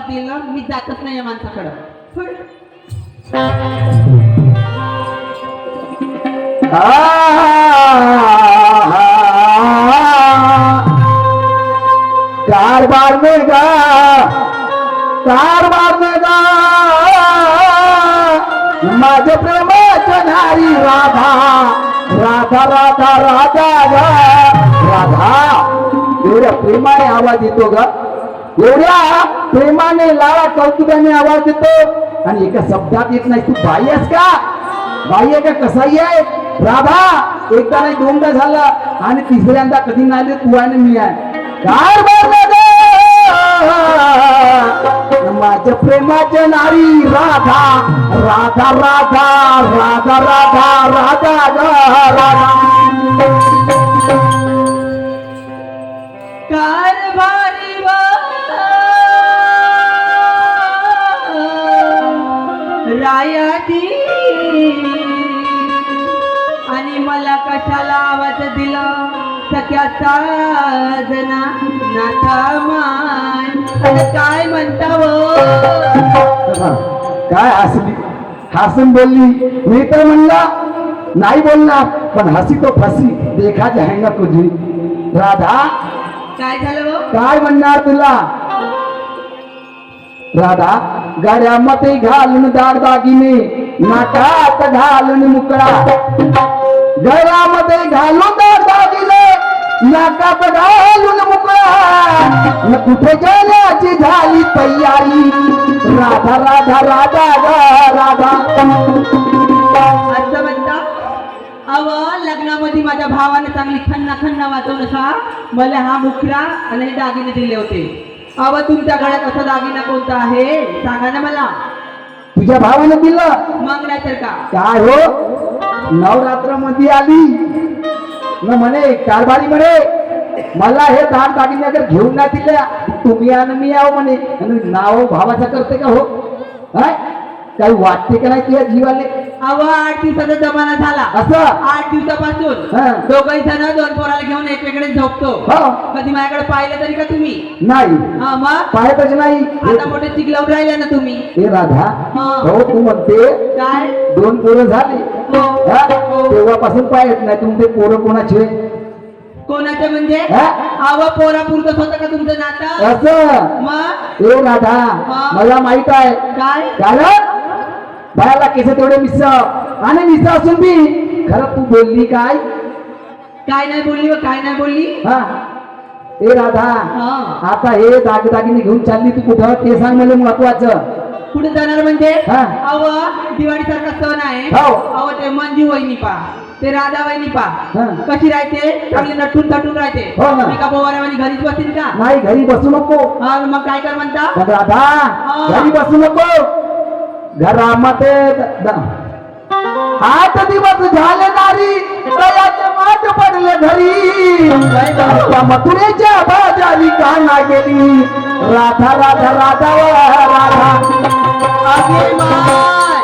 आवाज देईल ना मी जातच नाही या माणसाकडं. कारभार में गा माझ्या प्रेमाच्या नारी राधा राधा राधा राधा ग राधा. एवढ्या प्रेमाने आवाज येतो ग, एवढ्या प्रेमाने लाळा कौतुकाने आवाज येतो आणि एका शब्दात येत नाही. तू बाई आहेस का? बाई आहे का कसाई आहे? राधा एकदा नाही दोनदा झाला आणि तिसऱ्यांदा कधी नाही तू आहे मी आहे. कारभार माझ्या प्रेमाच्या नारी राधा राधा राधा राधा राधा राधा राधा. कारभारी रायाची आणि मला कशाला आवाज दिला सख्याचा जना नाथा मान. काय म्हणता हो? काय हसली हसून बोलली. मी तर म्हणला नाही बोलणार पण हसी तो फसी देखा जाएगा तुझी. राधा काय झालं हो? काय म्हणणार तुला? राधा गळ्यामध्ये घालून दागदागिने नाकात घालून मुकळा. गळ्यामध्ये घालून दागदागिने नाकात घालून मुकळा. न कुठे जाण्याची झाली तयारी. राधा राधा राधा राधा. असं म्हणता? अव लग्नामध्ये माझ्या भावाने चांगली खन्ना खन्ना वाजवून का मला हा मुखरा आणि हे दागिने दिले होते. अव तुमच्या गळ्यात असा दागिना कोणता आहे सांगा ना मला. तुझ्या भावाने दिलं? मग नाही तर का. काय हो नवरात्र मध्ये आली न म्हणे कारभारी म्हणे मला हे दाग दागिने अगर घेऊन नाही दिल्या तुम्ही आणि मी आहो म्हणे. नाव भावाचा करते का हो? काही वाटते का नाही तुझ्या जीवाले? अव 8 दिवसाचा जमाना झाला. असं 8 दिवसापासून दोघही जण दोन पोराला घेऊन एकवेगळे झोपतो. कधी माझ्याकडे पाहिलं तरी का तुम्ही? नाही. हा मग पाहतच नाही. आता मोठे चिकलावून राहिले ना तुम्ही. हे राधा हो तू म्हणते काय 2 पोरं झाली तेव्हापासून पाहत नाही. तुमचे पोरं कोणाचे? कोणाचे म्हणजे? अव पोरा पुरतच होतं का तुमचं नातं? असं मग ए राधा मला माहित आहे. काय कारण बायाला केस तेवढे मिस आणि मिस असून बी खरं तू बोलली काय? काय नाही बोलली व काय नाही बोलली. हा ए राधा आता हे दागदागिने घेऊन चालली तू कुठं ते सांग मला महत्वाचं. कुठे जाणार म्हणजे? अव दिवाळी सारखा सण आहे. हो. अव ते मंजू वहिनी पा ते राधा वहिनी पा कशी राहते चांगली नटून थटून राहते. हो ना. मी का बोवाऱ्यावानी घरीच बसीन का? नाही घरी बसू नको. मग काय कर म्हणता? राधा घरी बसू नको. घरामध्ये 8 दिवस झाले नारी दयाचे माठ पडले घरी. मथुरेच्या बाजारी का ना गेली. राधा राधा राधा राधा. अगे माय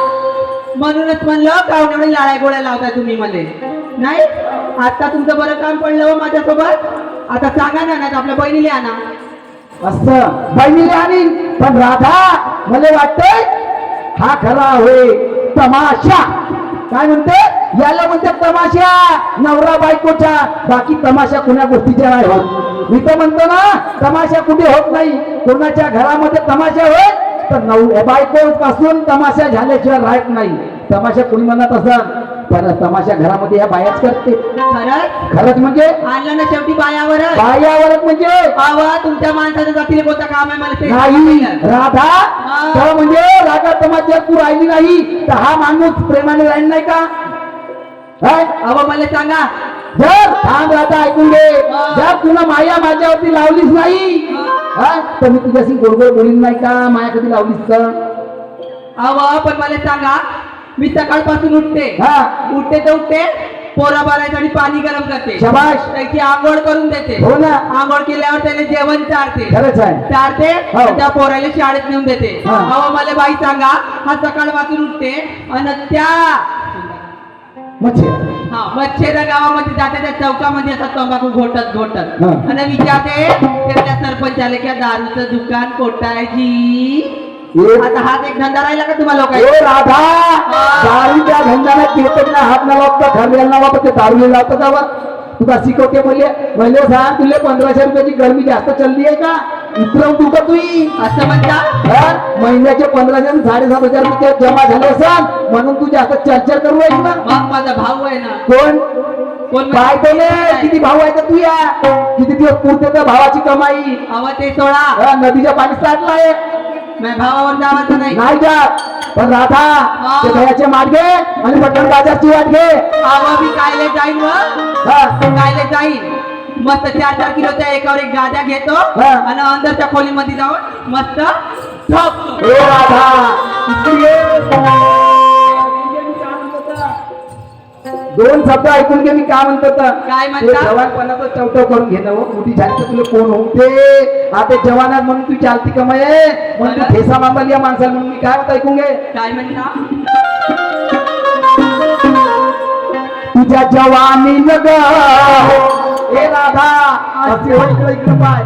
म्हणूनच म्हणलं कावण्यावर लाळ्या गोळ्या लावताय तुम्ही मले. नाही आता तुमचं बरं काम पडलं हो माझ्यासोबत. आता सांगा ना नाही आपल्या बहिणीला आणा. असं बहिणीला आणि पण राधा मला वाटतंय हा खरा होय तमाशा. काय म्हणते याला म्हणते तमाशा नवरा बायकोचा. बाकी तमाशा कोण्या गोष्टीच्या नाही होत. मी तर म्हणतो ना तमाशा कुठे होत नाही. कोणाच्या घरामध्ये तमाशा होय तर बायको पासून तमाशा झाल्याशिवाय राहत नाही. तमाशा कोणी म्हणत असं पण तमाशा घरामध्ये या बायाच करते. खरंच खरंच म्हणजे आणलं ना शेवटी बायावरच. बायावरच म्हणजे आवा तुमच्या माणसाच्या जातीला कोणतं काम आहे मला ते नाही. सांगा. राधा तर म्हणजे रागा तमाशा तू राहिली नाही तर हा माणूस प्रेमाने राहील नाही का? अहो मला सांगा जर थांब राधा ऐकून घे. जर तुला माया माझ्यावरती लावलीच नाही तर मी तुझ्याशी गोडगोड बोलीन नाही का? माया कधी लावलीस तर? अहो पण मला सांगा मी सकाळपासून उठते तर उठते पोरा बारायसाठी पाणी गरम करते. शाबाश. त्याची आंघोळ करून देते. हो ना. आंघोळ केल्यावर त्याने जेवण चारते. खरंच आहे. चारते हो. त्या पोराला शाळेत नेऊन देते. अहो मला बाई सांगा हा सकाळपासून उठते आणि त्या मच्छर हा मच्छेरा गावामध्ये जाते त्या चौकामध्ये असं तंबाखू घोटत घोटत हा. आणि विचारते त्या सरपंच आले की दारूचं दुकान कोटायची ए- आता हाच एक धंदा राहिला का तुम्हाला ए लोकांचा राधा दारूच्या धंद्याला केतकना हात न लावता ठरलेला ना बाबा ते दारूला लावता जावा तुका शिकवते म्हणले सांग तुला 1500 रुपयाची गरमी जास्त चालली आहे का उतरव तू का तुई असं म्हणता हा? महिन्याचे 1500 आणि 7,500 रुपये जमा झाले असाल म्हणून तू जास्त चर्चा करू आहे ना मग माझा भाऊ आहे ना कोण कोण काय तो किती भाऊ आहे तर तू या किती दिवस पुरते तर भावाची कमाई हवा ते सोडा हा, नदीच्या पाणी साठलाय माझ्या भावावर जावाचं नाही नाही जात पण राधा ते दह्याचे माठ घे आणि पटकन बाजारची वाट घे हवा मी कायले जाईन व हा. कायले जाईन मस्त 4-4 किलोच्या एकावर एक गाद्या घेतो हा. आणि अंदरच्या खोलीमध्ये जाऊन मस्त झोपतो. ए राधा इकडे ये. दोन शब्द ऐकून घे मी काय म्हणतो तर. काय म्हणता? ते जवानपणाचं चवटव करून घेणं हो मोठी झाली तर तुला कोण होते आता जवानात म्हणून तू चालती कमाई आहे म्हणून तू ठेसा मांबाली या माणसाला म्हणून मी काय होत ऐकून घे काय म्हणता तुझ्या जवानी ग ए राधा असे हो इकडे इकडे पाय